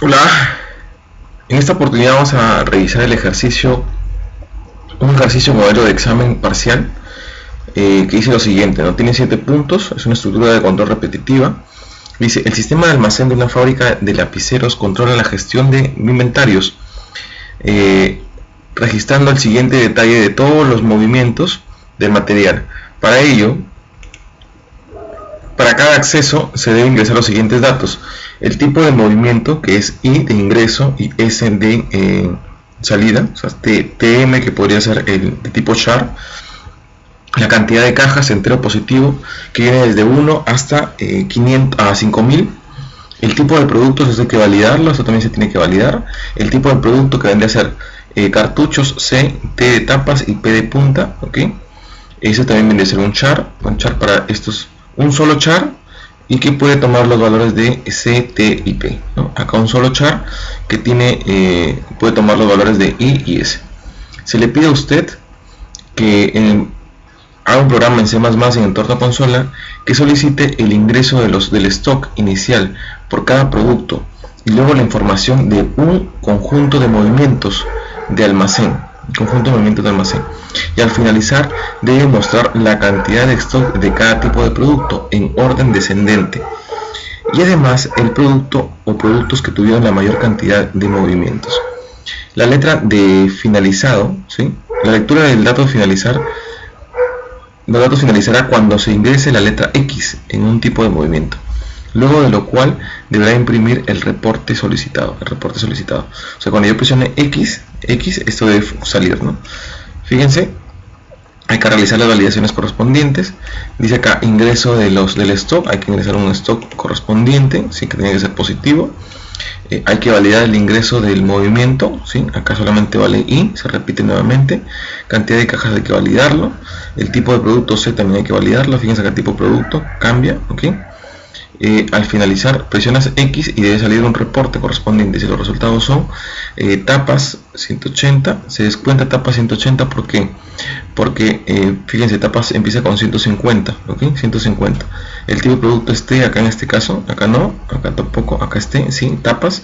Hola, en esta oportunidad vamos a revisar un ejercicio modelo de examen parcial que dice lo siguiente, ¿no? Tiene 7 puntos, es una estructura de control repetitiva. Dice, el sistema de almacén de una fábrica de lapiceros controla la gestión de inventarios, registrando el siguiente detalle de todos los movimientos del material. Para ello, para cada acceso se debe ingresar los siguientes datos: el tipo de movimiento, que es I de ingreso y S de salida, o sea, TM, que podría ser el de tipo char, la cantidad de cajas entero positivo, que viene desde 1 hasta 500 a 5000. El tipo de productos, eso hay que validarlo, eso también se tiene que validar. El tipo de producto, que vendría a ser cartuchos, C, T de tapas y P de punta, ¿ok? Ese también vendría a ser un char para estos, un solo char, y que puede tomar los valores de C, T y P, ¿no? Acá un solo char que puede tomar los valores de I y S. Se le pide a usted que haga un programa en C++ en entorno consola que solicite el ingreso del stock inicial por cada producto y luego la información de un conjunto de movimientos de almacén. Y al finalizar debe mostrar la cantidad de stock de cada tipo de producto en orden descendente, y además el producto o productos que tuvieron la mayor cantidad de movimientos. La letra de finalizado, ¿sí? La lectura del dato finalizará cuando se ingrese la letra X en un tipo de movimiento, luego de lo cual deberá imprimir el reporte solicitado. O sea, cuando yo presione X, esto debe salir, ¿no? Fíjense, hay que realizar las validaciones correspondientes. Dice acá ingreso del stock, hay que ingresar un stock correspondiente, sí, que tiene que ser positivo. Hay que validar el ingreso del movimiento, ¿sí? Acá solamente vale I, se repite nuevamente. Cantidad de cajas hay que validarlo. El tipo de producto C también hay que validarlo. Fíjense acá, tipo producto cambia, ¿ok? Al finalizar presionas X y debe salir un reporte correspondiente. Si los resultados son tapas 180, se descuenta tapas 180. ¿Por qué? Porque fíjense, tapas empieza con 150, ¿ok? 150. El tipo de producto esté acá en este caso, acá no, acá tampoco, acá esté, sí, tapas,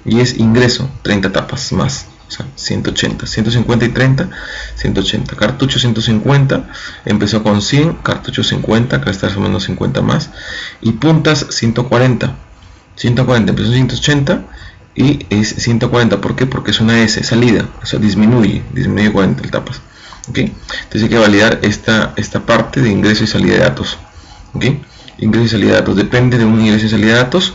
y es ingreso 30 tapas más. O sea, 180, 150 y 30, 180. Cartucho 150, empezó con 100, cartucho 50, acá está sumando 50 más. Y puntas 140, empezó en 180 y es 140. ¿Por qué? Porque es una S, salida, o sea, disminuye 40 el tapas. ¿Okay? Entonces hay que validar esta parte de ingreso y salida de datos. ¿Okay? Ingreso y salida de datos, depende de un ingreso y salida de datos.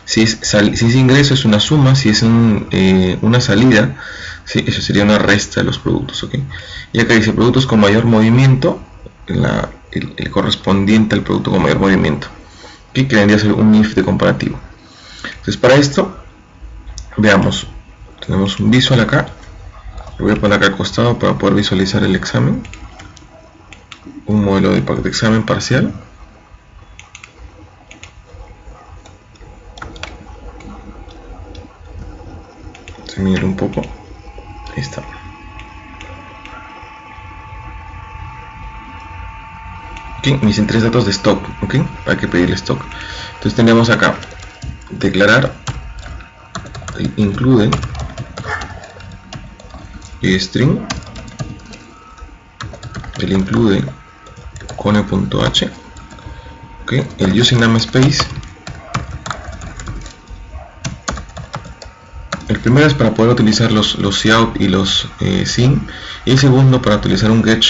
Si es ingreso es una suma, si es una salida, ¿sí? Eso sería una resta de los productos, ¿okay? Y acá dice productos con mayor movimiento, el correspondiente al producto con mayor movimiento, ¿okay? Que vendría a ser un if de comparativo. Entonces, para esto, veamos, tenemos un visual acá, lo voy a poner acá al costado para poder visualizar el examen, un modelo de examen parcial. Mirar un poco, ahí está. Okay, me dicen 3 datos de stock, ¿ok? Hay que pedirle stock. Entonces tenemos acá declarar include string, el include cone.h, ¿ok? El using namespace. El primero es para poder utilizar los cout y los sin, y el segundo para utilizar un get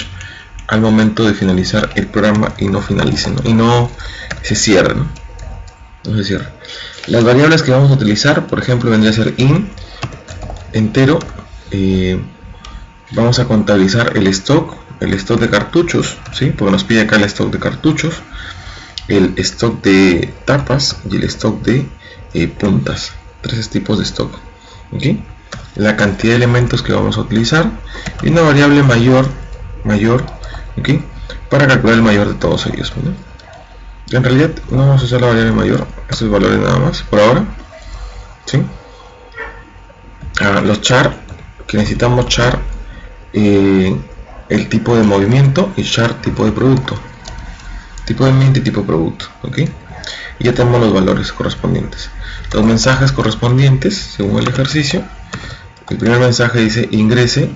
al momento de finalizar el programa y no finalice, ¿no? Y no se cierre, ¿no? No se cierre. Las variables que vamos a utilizar, por ejemplo, vendría a ser in entero. Vamos a contabilizar el stock de cartuchos, ¿sí? Porque nos pide acá el stock de cartuchos, el stock de tapas y el stock de puntas. 3 tipos de stock. ¿Okay? La cantidad de elementos que vamos a utilizar y una variable mayor, ¿okay? Para calcular el mayor de todos ellos, ¿no? En realidad no vamos a usar la variable mayor, estos valores nada más por ahora, ¿sí? Los char, que necesitamos char el tipo de movimiento y char tipo de producto, tipo de movimiento y tipo de producto, ¿okay? y ya tenemos los valores correspondientes, los mensajes correspondientes según el ejercicio. El primer mensaje dice ingrese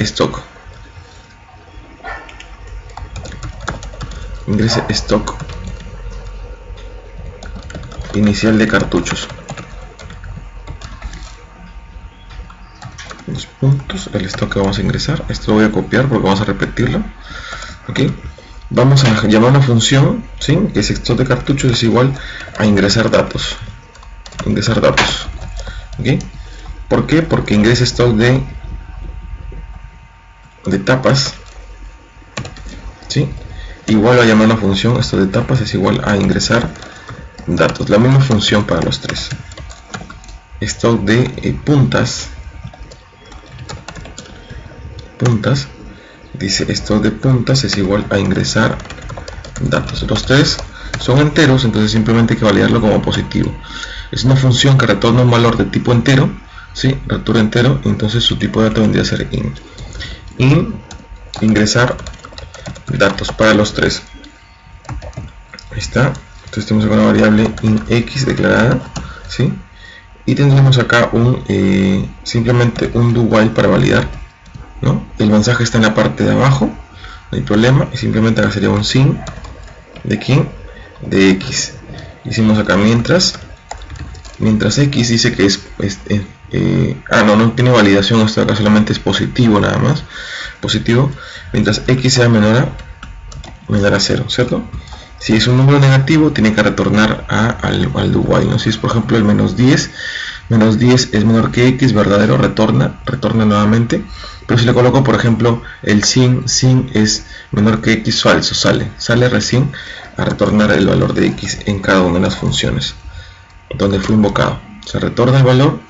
stock. Ingrese stock inicial de cartuchos. Dos puntos, el stock que vamos a ingresar. Esto lo voy a copiar porque vamos a repetirlo. Ok, vamos a llamar una función, ¿sí? Que es stock de cartuchos es igual a ingresar datos. Ok, ¿por qué? Porque ingresa stock de tapas, ¿sí? Igual a llamar una función, esto de tapas es igual a ingresar datos, la misma función para los tres. Stock de puntas, dice stock de puntas es igual a ingresar datos. Los tres son enteros, entonces simplemente hay que validarlo como positivo. Es una función que retorna un valor de tipo entero, ¿sí? Retorna entero, entonces su tipo de dato vendría a ser ingresar datos para los tres. Ahí está. Entonces tenemos acá una variable inX declarada, ¿sí? Y tendremos acá simplemente un do while para validar, ¿no? El mensaje está en la parte de abajo, no hay problema, y simplemente acá sería un sin de quién, de X. Hicimos acá mientras X dice que no tiene validación, esto acá solamente es positivo nada más, positivo, mientras X sea menor a 0, ¿cierto? Si es un número negativo tiene que retornar al do while, ¿no? Si es por ejemplo el menos 10 es menor que X, verdadero, retorna nuevamente. Pero si le coloco por ejemplo el sin es menor que X, falso, sale recién a retornar el valor de X en cada una de las funciones donde fue invocado. Se retorna el valor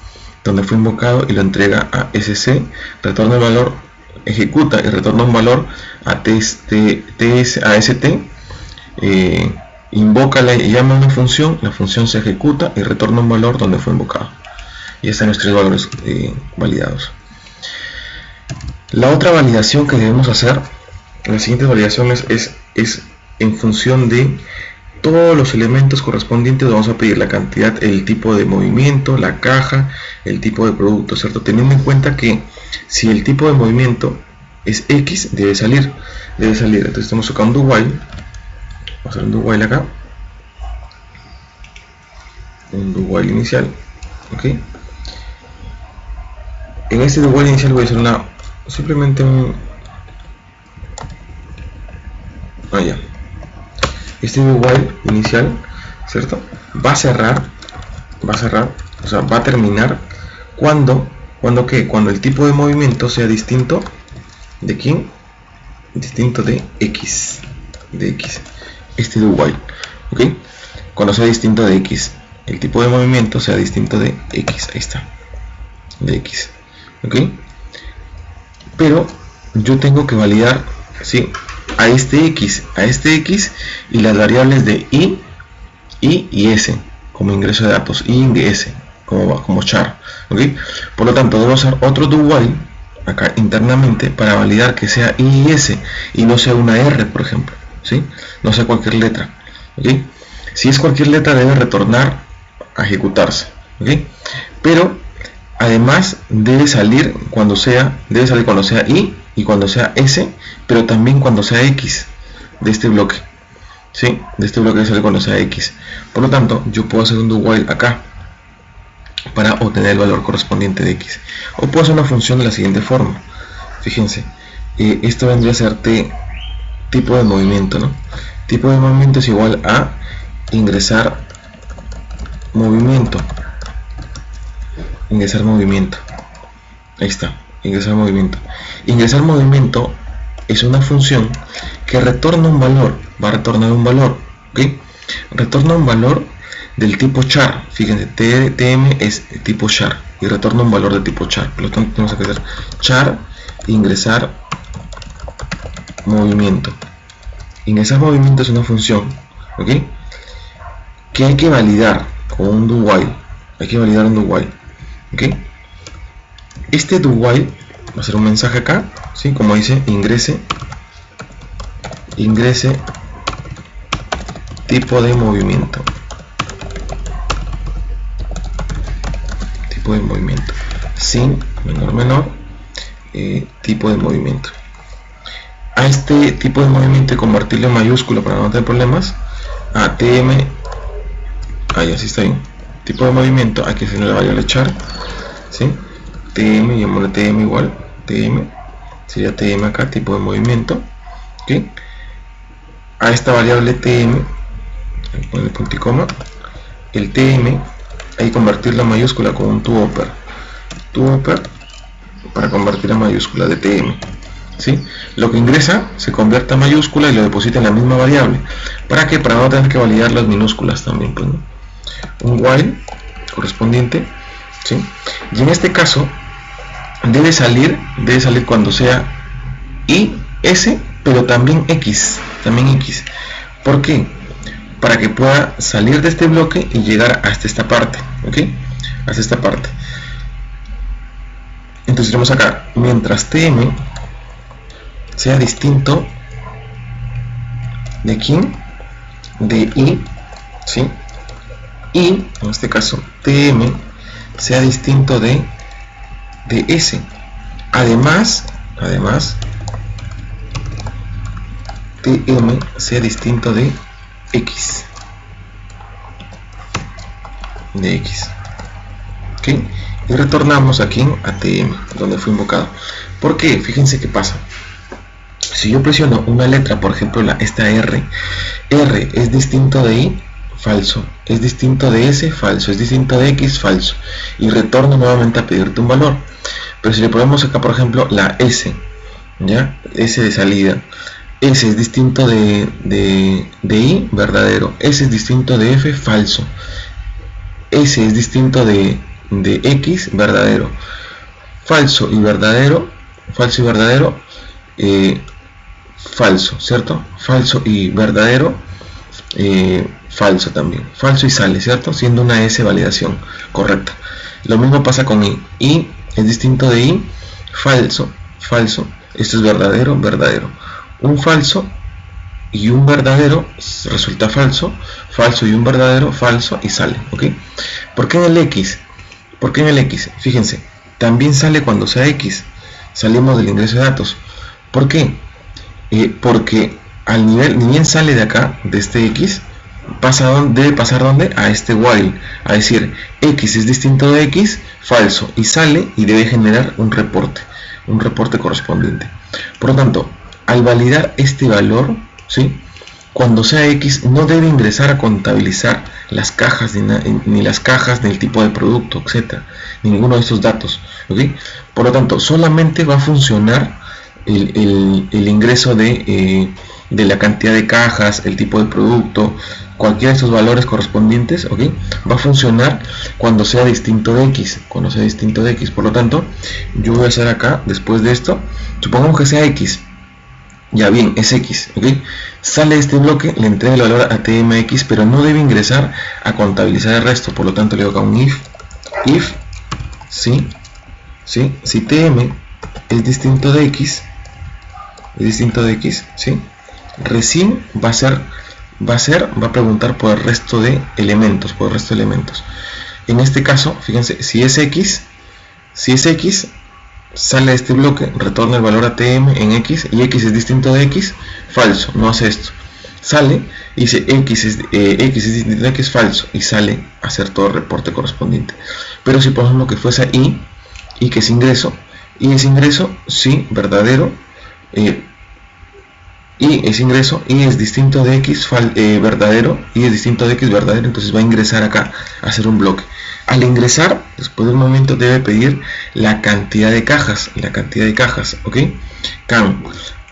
donde fue invocado y lo entrega a SC, retorna el valor, ejecuta y retorna un valor a ST, invoca y llama una función, la función se ejecuta y retorna un valor donde fue invocado. Y están los tres valores validados. La otra validación que debemos hacer, las siguientes validaciones es en función de todos los elementos correspondientes. Vamos a pedir la cantidad, el tipo de movimiento, la caja, el tipo de producto, ¿cierto? Teniendo en cuenta que si el tipo de movimiento es X, debe salir. Entonces estamos acá un do while. Vamos a hacer un do while acá, un do while inicial. Ok, en este do while inicial voy a hacer simplemente este do while inicial, ¿cierto? Va a cerrar, o sea, va a terminar cuando el tipo de movimiento sea distinto de quién, distinto de X, este do while, ¿ok? Cuando sea distinto de X, el tipo de movimiento sea distinto de X, ahí está, de X, ¿ok? Pero yo tengo que validar, ¿sí?, a este X y las variables de I y S como ingreso de datos, I y S como char, ¿ok? Por lo tanto debo usar otro do while acá internamente para validar que sea I y S y no sea una R, por ejemplo, ¿sí? No sea cualquier letra, ¿ok? Si es cualquier letra debe retornar a ejecutarse, ¿ok? Pero además debe salir cuando sea I y cuando sea S, pero también cuando sea X de este bloque, ¿sí? De este bloque debe salir cuando sea X. Por lo tanto, yo puedo hacer un do while acá para obtener el valor correspondiente de X. O puedo hacer una función de la siguiente forma. Fíjense, esto vendría a ser tipo de movimiento, ¿no? Tipo de movimiento es igual a ingresar movimiento. Ahí está, ingresar movimiento es una función que retorna un valor, va a retornar un valor, ¿ok? Retorna un valor del tipo char. Fíjense, tm es tipo char y retorna un valor de tipo char. Por lo tanto tenemos que hacer char ingresar movimiento. Ingresar movimiento es una función, ¿ok?, que hay que validar con un do while. ¿ok? Este do while va a ser un mensaje acá, ¿sí? Como dice, ingrese tipo de movimiento. Tipo de movimiento. Sin menor, tipo de movimiento. A este tipo de movimiento hay que convertirlo en mayúscula para no tener problemas. A TM, ahí así está bien. Tipo de movimiento, aquí se le vaya a echar, ¿sí? TM, llamémosle TM igual, TM, sería TM acá, tipo de movimiento, ¿ok? A esta variable TM, ponle punto y coma, el TM, hay que convertirla en mayúscula con un toOper para convertir a mayúscula de TM, ¿sí? Lo que ingresa se convierte a mayúscula y lo deposita en la misma variable. ¿Para qué? Para no tener que validar las minúsculas también, pues, ¿no? Un while correspondiente, ¿sí? Y en este caso debe salir cuando sea y s, pero también x. ¿Por qué? Para que pueda salir de este bloque y llegar hasta esta parte, ¿ok? Hasta esta parte. Entonces tenemos acá, mientras tm sea distinto de quién, de i, ¿sí? Y en este caso tm sea distinto de s. Además tm sea distinto de x, ¿ok? Y retornamos aquí a tm, donde fue invocado. ¿Por qué? Fíjense qué pasa. Si yo presiono una letra, por ejemplo esta R es distinto de i, falso, es distinto de s, falso, es distinto de x, falso, y retorno nuevamente a pedirte un valor. Pero si le ponemos acá, por ejemplo, la s, ¿ya? S de salida, s es distinto de i, verdadero, s es distinto de f, falso, s es distinto de x, verdadero, falso y verdadero, falso, ¿cierto? Falso y verdadero, falso también, falso y sale, ¿cierto? Siendo una S validación correcta. Lo mismo pasa con i es distinto de i, falso, esto es verdadero, un falso y un verdadero resulta falso y un verdadero, falso y sale, ¿ok? ¿Por qué en el x? Fíjense, también sale cuando sea x, salimos del ingreso de datos. ¿Por qué? Porque al nivel, ni bien sale de acá, de este x, debe pasar ¿dónde? A este while, a decir x es distinto de x, falso, y sale y debe generar un reporte correspondiente. Por lo tanto, al validar este valor, ¿sí? Cuando sea x no debe ingresar a contabilizar las cajas, ni las cajas, ni el tipo de producto, etc. Ninguno de estos datos, ¿ok? Por lo tanto, solamente va a funcionar el ingreso de la cantidad de cajas, el tipo de producto, cualquiera de estos valores correspondientes, ¿ok? Va a funcionar cuando sea distinto de x, por lo tanto, yo voy a hacer acá, después de esto, supongamos que sea x, ya bien, es x, ¿ok? Sale este bloque, le entrega el valor a tmx, pero no debe ingresar a contabilizar el resto, por lo tanto le doy acá un if, si tm es distinto de x, ¿sí? Recién va a preguntar por el resto de elementos, En este caso, fíjense, si es x, sale de este bloque, retorna el valor a tm en x, y x es distinto de x, falso, no hace esto. Sale y dice x es distinto de x, falso, y sale a hacer todo el reporte correspondiente. Pero si por ejemplo que fuese y que es ingreso, sí, verdadero, y es ingreso, y es distinto de x, verdadero, y es distinto de x, verdadero, entonces va a ingresar acá a hacer un bloque. Al ingresar, después del movimiento debe pedir la cantidad de cajas, ¿ok?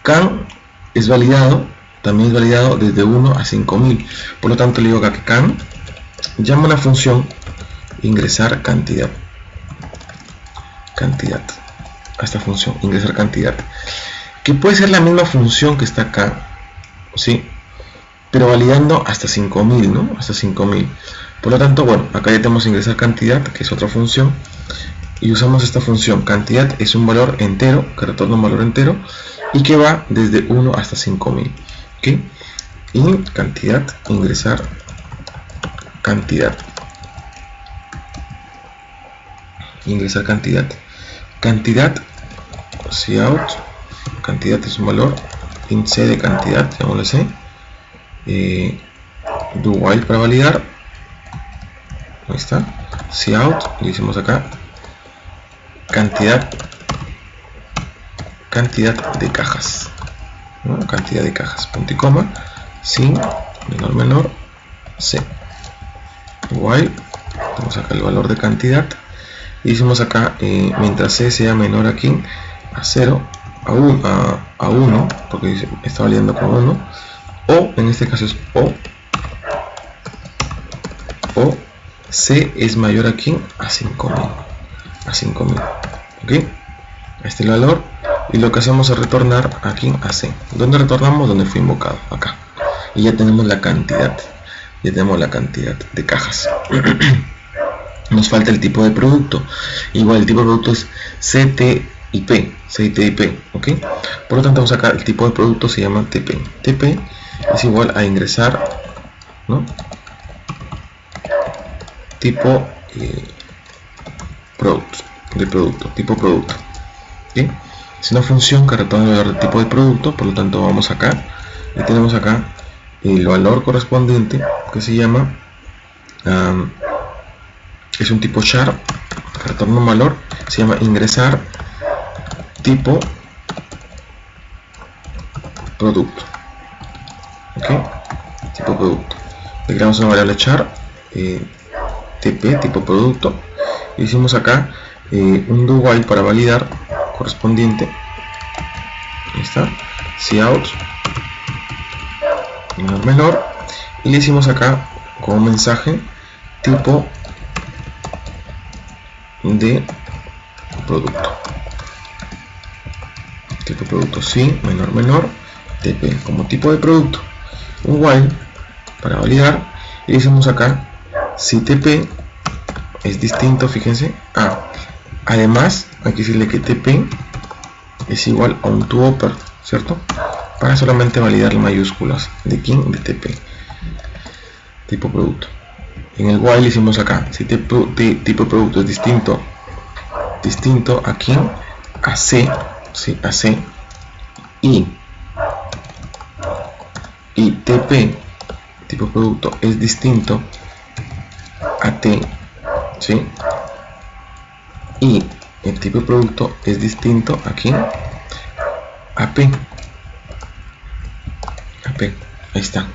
Can es validado, también es validado desde 1 a 5000, por lo tanto le digo acá que can llama una función ingresar cantidad, a esta función ingresar cantidad, que puede ser la misma función que está acá, ¿sí? Pero validando hasta 5000, ¿no? Hasta 5000. Por lo tanto, bueno, acá ya tenemos ingresar cantidad, que es otra función, y usamos esta función. Cantidad es un valor entero, que retorna un valor entero, y que va desde 1 hasta 5000. ¿Ok? Y cantidad, ingresar cantidad. Ingresar cantidad. Cantidad, cout, cantidad es un valor, int c de cantidad, llamémosle c. Do while para validar. Ahí está. Cout, le hicimos acá. Cantidad de cajas, ¿no? Cantidad de cajas, punto y coma, sin menor c. While, tenemos acá el valor de cantidad, y hicimos acá mientras c sea menor aquí a 0, a 1, porque está validando con 1, o en este caso es o c es mayor aquí a 5000, ¿ok? Este es el valor, y lo que hacemos es retornar aquí a c. ¿Dónde retornamos? Donde fue invocado, acá, y ya tenemos la cantidad, de cajas. Nos falta el tipo de producto. Igual el tipo de producto es CTIP, ¿ok? Por lo tanto vamos acá, el tipo de producto se llama TP. TP es igual a ingresar, ¿no? Tipo tipo producto, ¿sí? Es una función que retorna el valor de tipo de producto. Por lo tanto vamos acá y tenemos acá el valor correspondiente, que se llama es un tipo char que retorna un valor, se llama ingresar tipo producto, ¿ok? Tipo producto. Le creamos una variable char tp tipo producto, y hicimos acá un do while para validar correspondiente. Ahí está. Cout menor, y le hicimos acá como mensaje tipo de producto, sí, menor tp como tipo de producto, un while para validar, y le hicimos acá si tp es distinto, fíjense, además hay que decirle que tp es igual a un toOper, ¿cierto? Para solamente validar las mayúsculas de quién, de tp, tipo producto. En el while hicimos acá si tipo producto es distinto a quién, a c, ¿sí? A c, y tp tipo producto es distinto a t, ¿sí? Y el tipo de producto es distinto a quién, a p. Ahí está.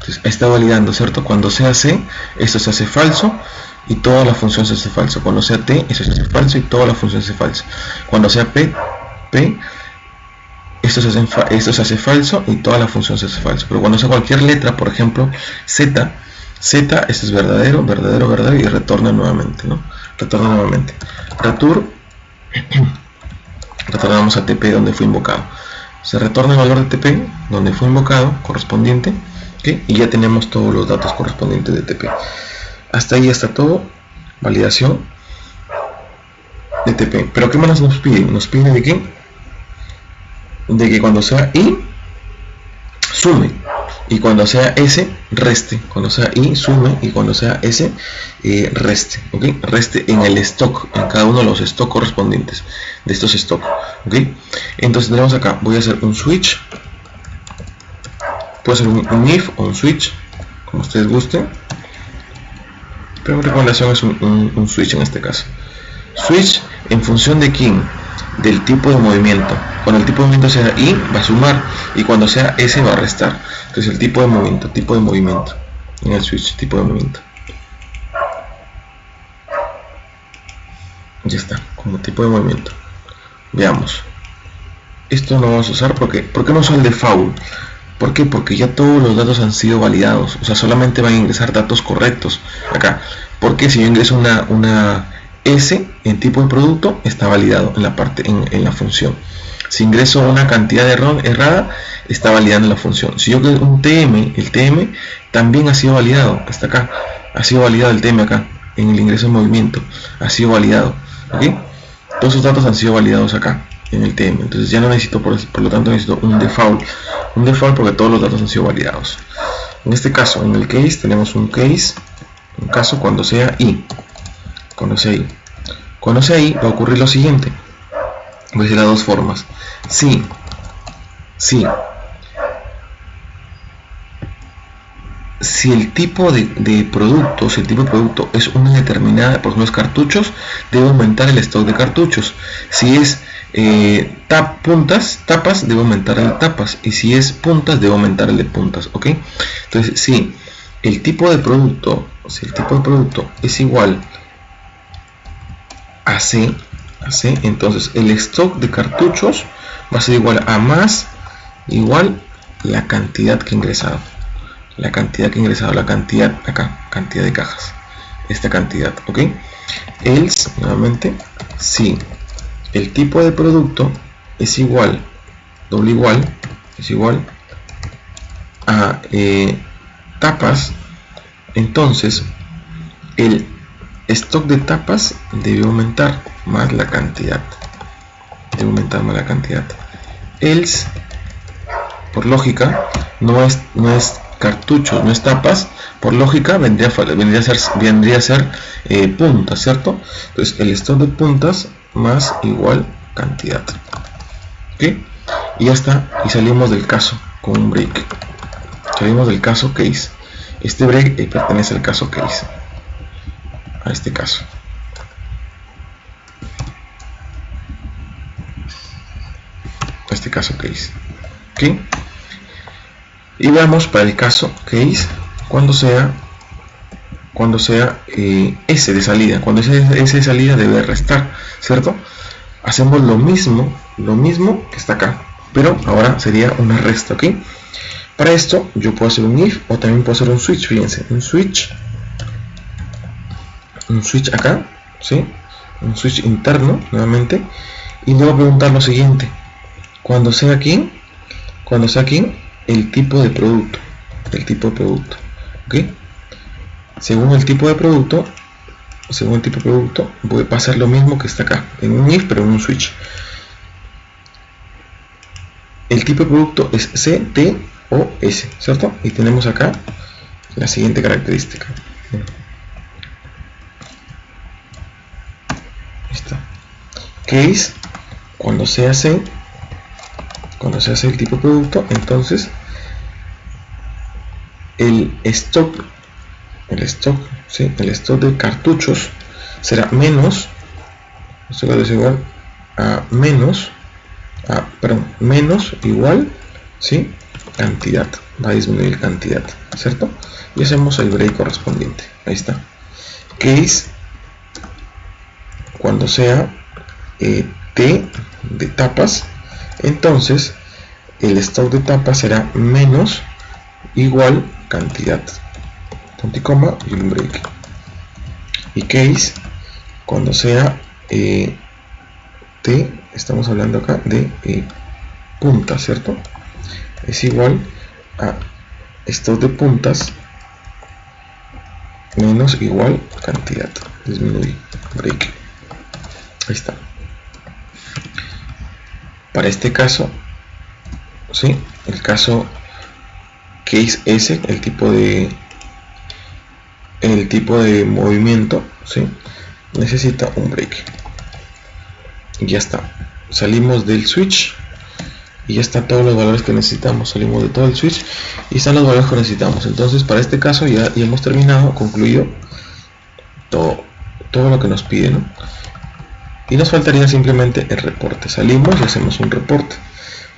Entonces está validando, ¿cierto? Cuando sea c, esto se hace falso y toda la función se hace falso. Cuando sea t, eso se hace falso y toda la función se hace falso. Cuando sea p, esto se hace falso y toda la función se hace falso. Pero cuando sea cualquier letra, por ejemplo z, esto es verdadero y retorna nuevamente, ¿no? Retornamos a tp donde fue invocado. Se retorna el valor de tp donde fue invocado correspondiente, ¿okay? Y ya tenemos todos los datos correspondientes de tp. Hasta ahí está todo. Validación de tp. Pero ¿qué más nos pide? Nos pide de qué? De que cuando sea i sume, y cuando sea s reste. Cuando sea i sume y cuando sea s reste, ¿ok? Reste en el stock, en cada uno de los stock correspondientes de estos stock, ¿ok? Entonces tenemos acá, voy a hacer un switch, puede ser un if o un switch, como ustedes gusten, pero mi recomendación es un switch en este caso. Switch en función de quién, del tipo de movimiento. Cuando el tipo de movimiento sea i, va a sumar, y cuando sea s, va a restar. Entonces el tipo de movimiento en el switch, tipo de movimiento. Ya está, como tipo de movimiento. Veamos. Esto no vamos a usar porque, ¿por qué no uso el default? ¿Por qué? Porque ya todos los datos han sido validados. O sea, solamente van a ingresar datos correctos acá. Porque si yo ingreso una S en tipo de producto, está validado en la parte, en la función. Si ingreso una cantidad errada, está validando la función. Si yo creo un TM, el TM también ha sido validado. Está acá. Ha sido validado el TM acá, en el ingreso en movimiento. Ha sido validado. ¿Ok? todos esos datos han sido validados acá en el TM, entonces ya no necesito, por lo tanto necesito un default porque todos los datos han sido validados. En este caso, en el case, tenemos un caso cuando sea i. Cuando sea i va a ocurrir lo siguiente. Voy a decir las dos formas. Si el tipo de producto, es una determinada, por ejemplo, cartuchos, debe aumentar el stock de cartuchos. Si es tapas, debe aumentar el de tapas, y si es puntas, debe aumentar el de puntas, ¿ok? Entonces, si el tipo de producto es igual a C, entonces el stock de cartuchos va a ser igual a más igual la cantidad que he ingresado. La cantidad acá, cantidad de cajas, esta cantidad, ¿ok? Else, nuevamente, si el tipo de producto es igual, es igual a tapas, entonces el stock de tapas debe aumentar más la cantidad, else, por lógica, no es cartuchos, no es tapas, por lógica vendría a ser puntas, ¿cierto? Entonces el stock de puntas más igual cantidad, ¿ok? Y ya está, y salimos del caso con un break, salimos del caso case. Este break pertenece al caso case, a este caso. Case, ¿ok? Y veamos para el caso case cuando sea S de salida. Cuando S de salida debe restar, ¿cierto? Hacemos lo mismo que está acá, pero ahora sería una resta, ¿ok? Para esto yo puedo hacer un if o también puedo hacer un switch. Fíjense, un switch acá, ¿sí? Un switch interno nuevamente, y le voy a preguntar lo siguiente: cuando sea aquí el tipo de producto, ¿ok? Según el tipo de producto voy a pasar lo mismo que está acá, en un if pero en un switch. El tipo de producto es C, T o S, ¿cierto? Y tenemos acá la siguiente característica. Está. Case, cuando se hace el tipo de producto, entonces el stock de cartuchos será menos, esto va a ser igual a menos igual, ¿sí? Cantidad, va a disminuir cantidad, ¿cierto? Y hacemos el break correspondiente. Ahí está. Case, cuando sea T de tapas, entonces el stock de tapas será menos igual cantidad, punto y coma y un break. Y case, cuando sea T, estamos hablando acá de puntas, ¿cierto? Es igual a stock de puntas menos igual cantidad, disminuir, break. Ahí está. Para este caso, ¿sí? El caso case S, el tipo de movimiento, ¿sí? Necesita un break. Y ya está. Salimos del switch y ya están todos los valores que necesitamos. Salimos de todo el switch y están los valores que necesitamos. Entonces, para este caso ya hemos terminado, concluido todo lo que nos pide, ¿no? Y nos faltaría simplemente el reporte. Salimos y hacemos un reporte.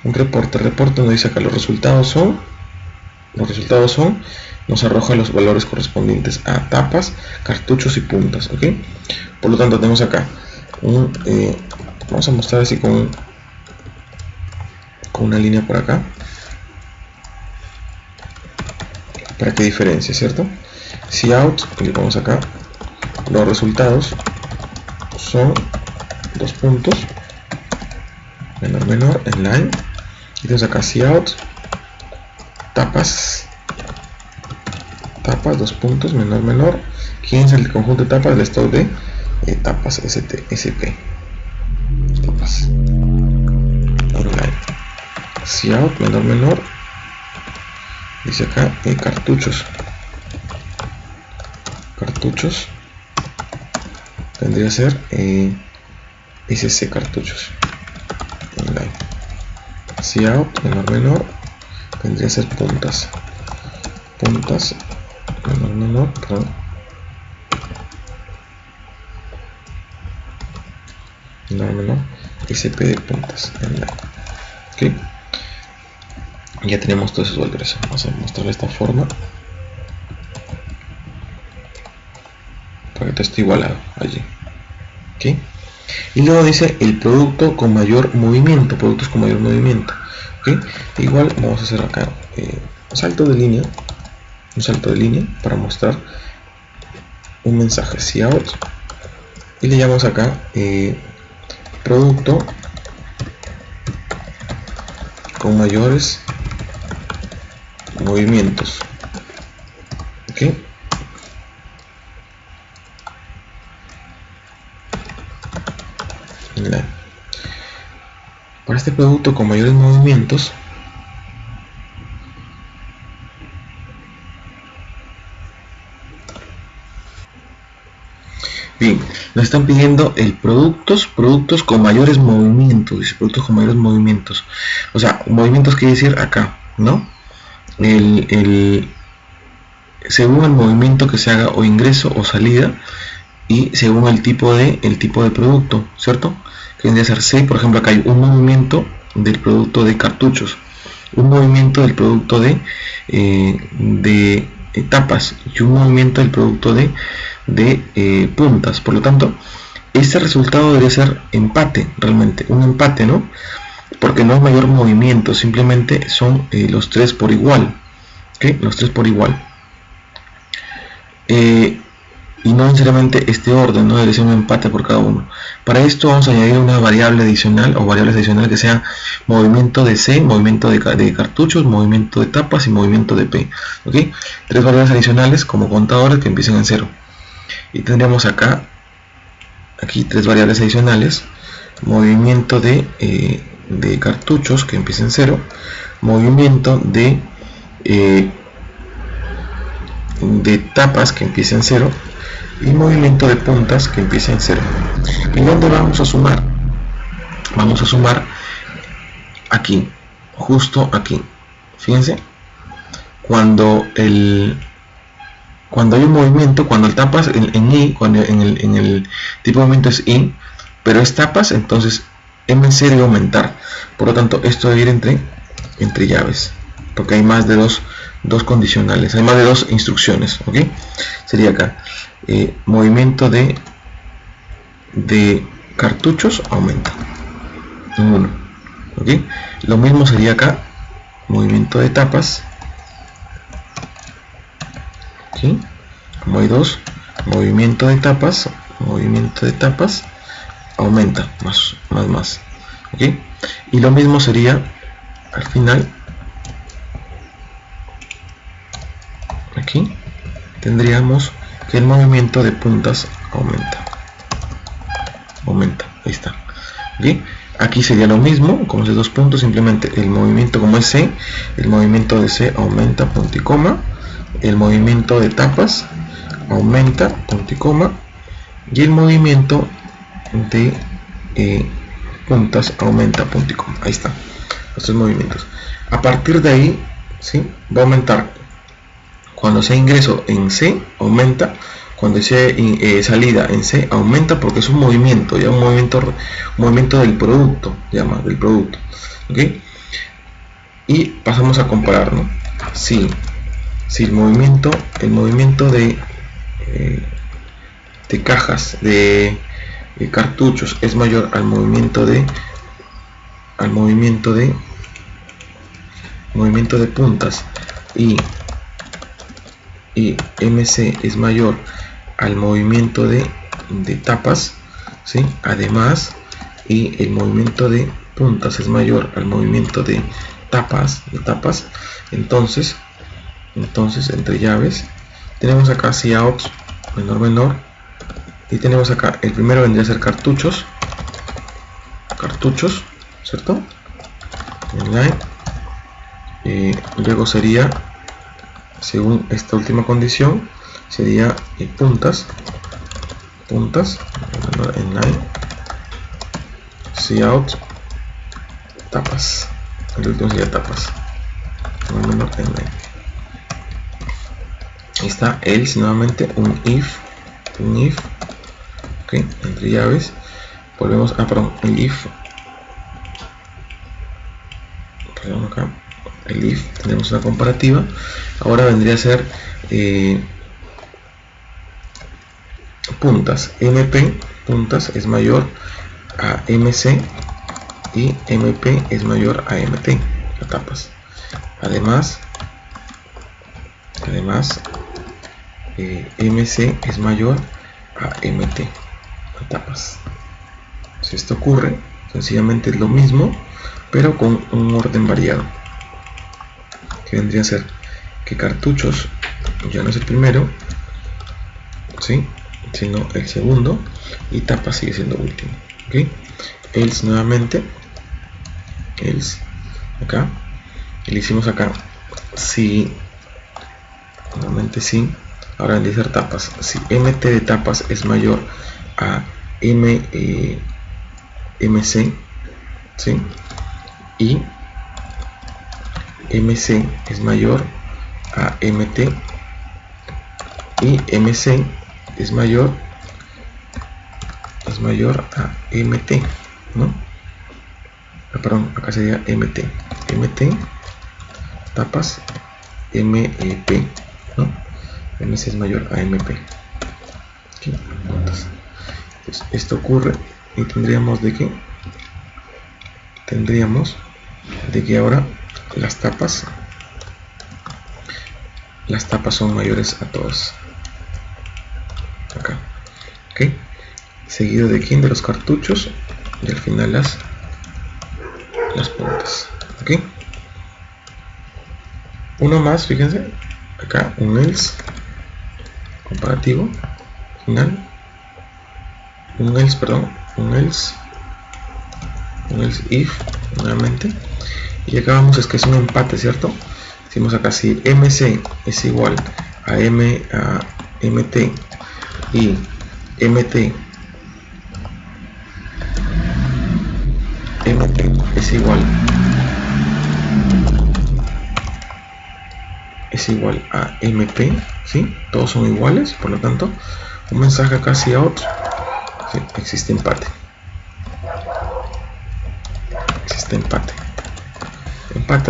El reporte nos dice acá los resultados son, nos arroja los valores correspondientes a tapas, cartuchos y puntas, ¿ok? Por lo tanto tenemos acá vamos a mostrar así con una línea por acá para que diferencie, ¿cierto? Cout, clicamos acá, los resultados son 2 puntos, menor, en line, y tenemos acá cout, tapas, 2 puntos, menor, ¿quién es el conjunto de tapas? El stock de tapas SP. cout menor, dice acá cartuchos tendría a ser sc cartuchos. Cout menor tendría a ser puntas menor, perdón. Menor, sp de puntas. Ok, ya tenemos todos esos valores. Vamos a mostrarle esta forma para que todo esté igualado allí. Ok, y luego dice el producto con mayor movimiento, productos con mayor movimiento. Ok, igual vamos a hacer acá un salto de línea para mostrar un mensaje cout y le llamamos acá producto con mayores movimientos. Ok, para este producto con mayores movimientos bien, nos están pidiendo el productos con mayores movimientos. Dice productos con mayores movimientos. O sea, movimientos quiere decir acá, ¿no? Según el movimiento que se haga o ingreso o salida y según el tipo de producto, ¿cierto? Que vendría a ser C, por ejemplo, acá hay un movimiento del producto de cartuchos, un movimiento del producto de tapas y un movimiento del producto de puntas. Por lo tanto, este resultado debería ser empate, realmente un empate, ¿no? Porque no hay mayor movimiento, simplemente son los tres por igual. ¿Okay? Los tres por igual, y no necesariamente este orden, no debe ser un empate por cada uno. Para esto vamos a añadir una variable adicional o variables adicionales que sea movimiento de C, movimiento de cartuchos, movimiento de tapas y movimiento de P. ¿Okay? Tres variables adicionales como contadores que empiecen en 0. Y tendríamos aquí tres variables adicionales: movimiento de cartuchos que empiece en 0, movimiento de tapas que empiece en 0 y movimiento de puntas que empiece en 0. ¿Y dónde vamos a sumar? Vamos a sumar aquí, justo aquí. Fíjense, cuando hay un movimiento, cuando el tapas en I, cuando en el tipo de movimiento es I, pero es tapas, entonces M0 debe aumentar. Por lo tanto, esto debe ir entre llaves, porque hay más de dos condicionales, hay más de dos instrucciones. ¿Ok? Sería acá movimiento de cartuchos aumenta en 1. ¿Ok? Lo mismo sería acá movimiento de tapas. ¿Ok? Como hay dos, movimiento de tapas aumenta más. ¿Ok? Y lo mismo sería al final. Aquí tendríamos que el movimiento de puntas aumenta, ahí está. ¿Okay? Aquí sería lo mismo, como es de 2 puntos, simplemente el movimiento, como es C, el movimiento de C aumenta, punto y coma, el movimiento de tapas aumenta, punto y coma, y el movimiento de puntas aumenta, punto y coma. Ahí está, los tres movimientos. A partir de ahí, ¿sí?, va a aumentar. Cuando sea ingreso en C, aumenta. Cuando sea salida en C, aumenta, porque es un movimiento, ya un movimiento del producto, llama del producto. ¿Ok? Y pasamos a comparar, ¿no? Si el movimiento de cajas, de cartuchos es mayor al movimiento de puntas y MC es mayor al movimiento de tapas, ¿sí? Además, y el movimiento de puntas es mayor al movimiento de tapas, entonces entre llaves tenemos acá cout menor, y tenemos acá, el primero vendría a ser cartuchos, ¿cierto? Inline, luego sería, según esta última condición, sería puntas en line, cout, tapas. El último sería tapas en line. Ahí está else, nuevamente un if, ok, entre llaves. Volvemos a, el if, acá el if, tenemos una comparativa. Ahora vendría a ser puntas, mp puntas es mayor a mc y mp es mayor a mt, a tapas. Además mc es mayor a mt, a tapas. Si esto ocurre, sencillamente es lo mismo, pero con un orden variado, que vendría a ser que cartuchos ya no es el primero, ¿sí?, sino el segundo, y tapas sigue siendo último. ¿Okay? Else, nuevamente else, acá, y le hicimos acá si, nuevamente si, ahora vendría a ser tapas. Si mt de tapas es mayor a mc, ¿sí?, y mc es mayor a mt y mc es mayor a mt, ¿no? Perdón, acá sería mt tapas mep, ¿no? mc es mayor a mp. ¿Okay? Entonces, esto ocurre y tendríamos de que ahora las tapas son mayores a todas acá, ¿ok? Seguido de quién, de los cartuchos, y al final las puntas, ¿ok? Uno más, fíjense acá, un else comparativo final, un else if nuevamente, y acá vamos, es que es un empate, ¿cierto? Decimos acá si mc es igual a mt y mt es igual a mp, ¿sí? Todos son iguales, por lo tanto un mensaje acá cout, ¿sí? Existe empate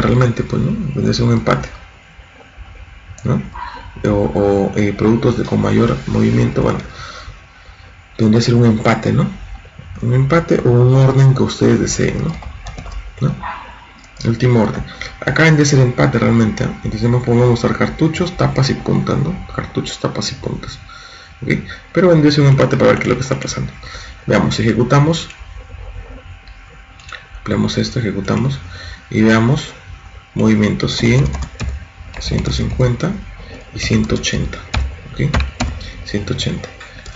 realmente, pues, ¿no? Debe ser un empate, ¿no? O productos con mayor movimiento, bueno, tendría que ser un empate, ¿no? Un empate o un orden que ustedes deseen, ¿no? Último orden. Acá debe ser empate realmente, ¿eh? Entonces no podemos usar cartuchos, tapas y puntas, ¿no? Cartuchos, tapas y puntas, ¿okay? Pero vendría a ser un empate para ver qué es lo que está pasando. Veamos, ejecutamos, ampliamos esto, ejecutamos y veamos movimientos 100, 150 y 180, ¿okay? 180.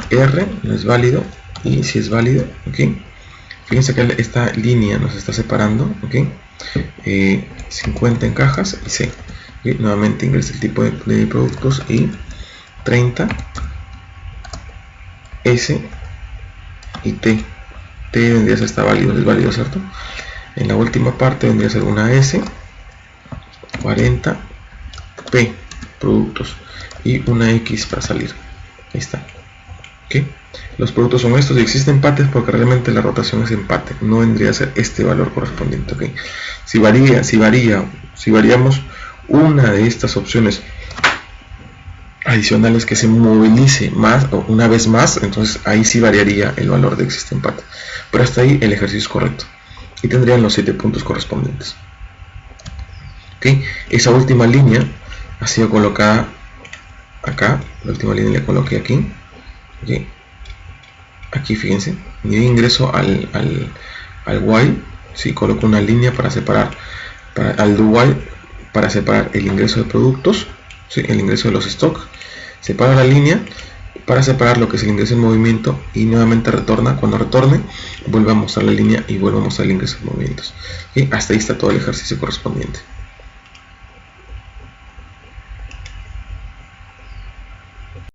R no es válido, y si es válido, ¿ok? Fíjense que esta línea nos está separando, ¿ok? 50 en cajas y C, ¿okay? Nuevamente ingresa el tipo de productos y 30 S y T. T vendría a ser, está válido, es válido, ¿cierto? En la última parte vendría a ser una S, 40 P productos y una X para salir. Ahí está. ¿Okay? Los productos son estos y existe empates porque realmente la rotación es empate, no vendría a ser este valor correspondiente, ¿okay? Si variamos una de estas opciones adicionales que se movilice más o una vez más, entonces ahí sí variaría el valor de existe empate, pero hasta ahí el ejercicio es correcto y tendrían los 7 puntos correspondientes. ¿Okay? Esa última línea ha sido colocada acá, la última línea la coloqué aquí. ¿Okay? Aquí fíjense, yo ingreso al while, ¿sí? Coloco una línea para separar, al do while, para separar el ingreso de productos, ¿sí? El ingreso de los stock, separo la línea para separar lo que es el ingreso en movimiento y nuevamente retorna. Cuando retorne vuelve a mostrar la línea y vuelve a mostrar el ingreso en movimientos. ¿Okay? Hasta ahí está todo el ejercicio correspondiente.